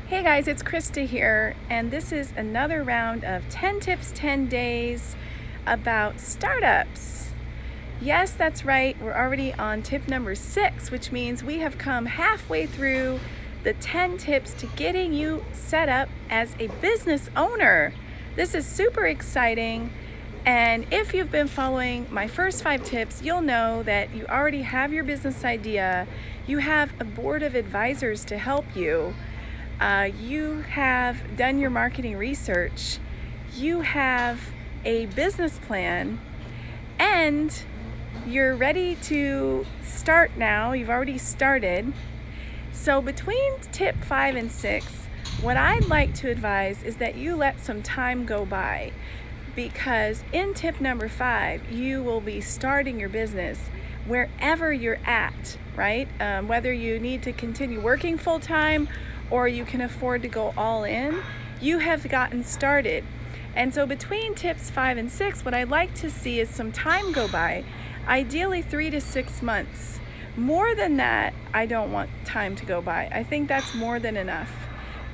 Hey guys, it's Krista here, and this is another round of 10 tips, 10 days about startups. Yes, that's right, we're already on tip number 6, which means we have come halfway through the 10 tips to getting you set up as a business owner. This is super exciting, and if you've been following my first 5 tips, you'll know that you already have your business idea, you have a board of advisors to help you. You have done your marketing research, you have a business plan, and you're ready to start now. You've already started. So between tip 5 and 6, what I'd like to advise is that you let some time go by, because in tip number 5, you will be starting your business wherever you're at, right? Whether you need to continue working full-time or you can afford to go all in, you have gotten started. And so between tips 5 and 6, what I'd like to see is some time go by, ideally 3 to 6 months. More than that, I don't want time to go by. I think that's more than enough.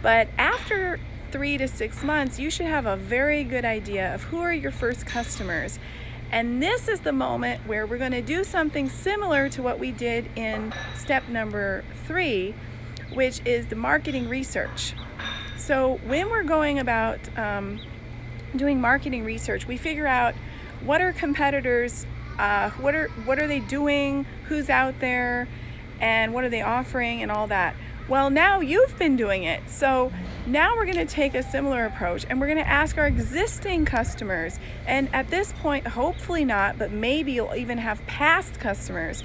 But after 3 to 6 months, you should have a very good idea of who are your first customers. And this is the moment where we're going to do something similar to what we did in step number 3, which is the marketing research. So when we're going about doing marketing research, we figure out what are competitors, what are they doing, who's out there, and what are they offering and all that. Well, now you've been doing it. So now we're going to take a similar approach, and we're going to ask our existing customers, and at this point, hopefully not, but maybe you'll even have past customers.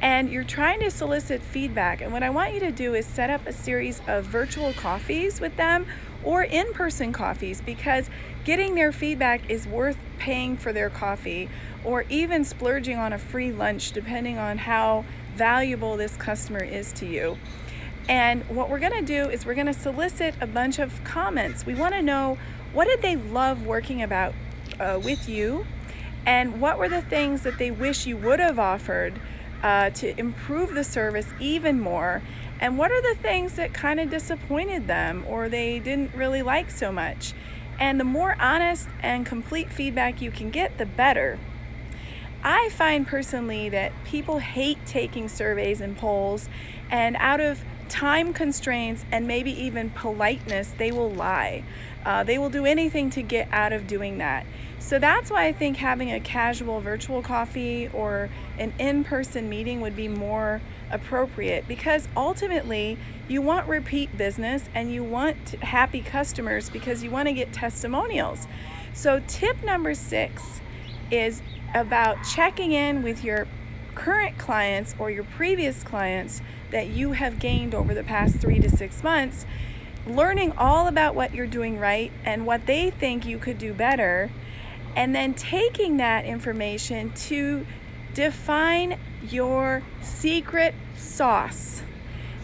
And you're trying to solicit feedback. And what I want you to do is set up a series of virtual coffees with them or in-person coffees, because getting their feedback is worth paying for their coffee or even splurging on a free lunch, depending on how valuable this customer is to you. And what we're going to do is we're going to solicit a bunch of comments. We want to know, what did they love working about with you, and what were the things that they wish you would have offered to improve the service even more, and what are the things that kind of disappointed them or they didn't really like so much. And the more honest and complete feedback you can get, the better. I find personally that people hate taking surveys and polls, and out of time constraints and maybe even politeness, they will lie. They will do anything to get out of doing that. So that's why I think having a casual virtual coffee or an in-person meeting would be more appropriate, because ultimately you want repeat business and you want happy customers because you want to get testimonials. So tip number 6 is about checking in with your current clients or your previous clients that you have gained over the past 3 to 6 months, learning all about what you're doing right and what they think you could do better, and then taking that information to define your secret sauce.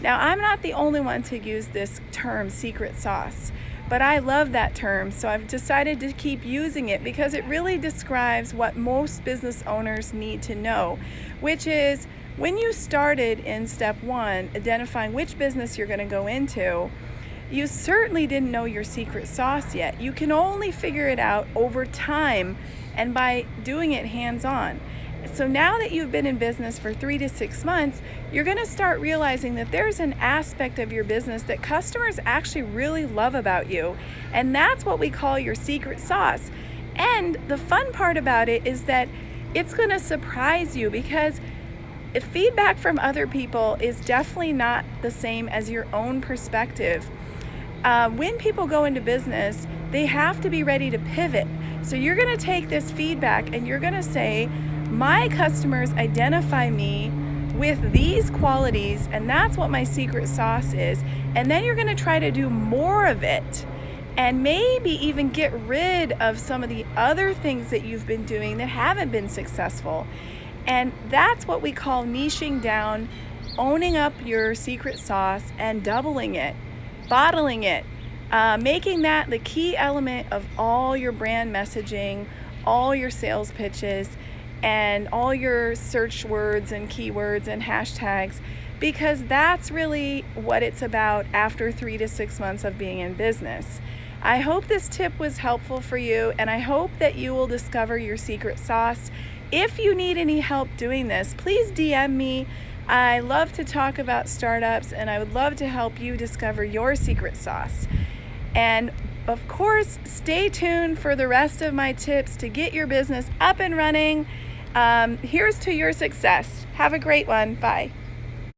Now, I'm not the only one to use this term, secret sauce, but I love that term, so I've decided to keep using it because it really describes what most business owners need to know, which is when you started in step 1, identifying which business you're going to go into, you certainly didn't know your secret sauce yet. You can only figure it out over time and by doing it hands-on. So now that you've been in business for 3 to 6 months, you're going to start realizing that there's an aspect of your business that customers actually really love about you. And that's what we call your secret sauce. And the fun part about it is that it's going to surprise you, because feedback from other people is definitely not the same as your own perspective. When people go into business, they have to be ready to pivot. So you're going to take this feedback and you're going to say, my customers identify me with these qualities, and that's what my secret sauce is. And then you're going to try to do more of it, and maybe even get rid of some of the other things that you've been doing that haven't been successful. And that's what we call niching down, owning up your secret sauce and doubling it, bottling it, making that the key element of all your brand messaging, all your sales pitches, and all your search words and keywords and hashtags. because that's really what it's about after 3 to 6 months of being in business. I hope this tip was helpful for you, and I hope that you will discover your secret sauce. If you need any help doing this, please DM me. I love to talk about startups, and I would love to help you discover your secret sauce. And of course, stay tuned for the rest of my tips to get your business up and running. Here's to your success. Have a great one. Bye.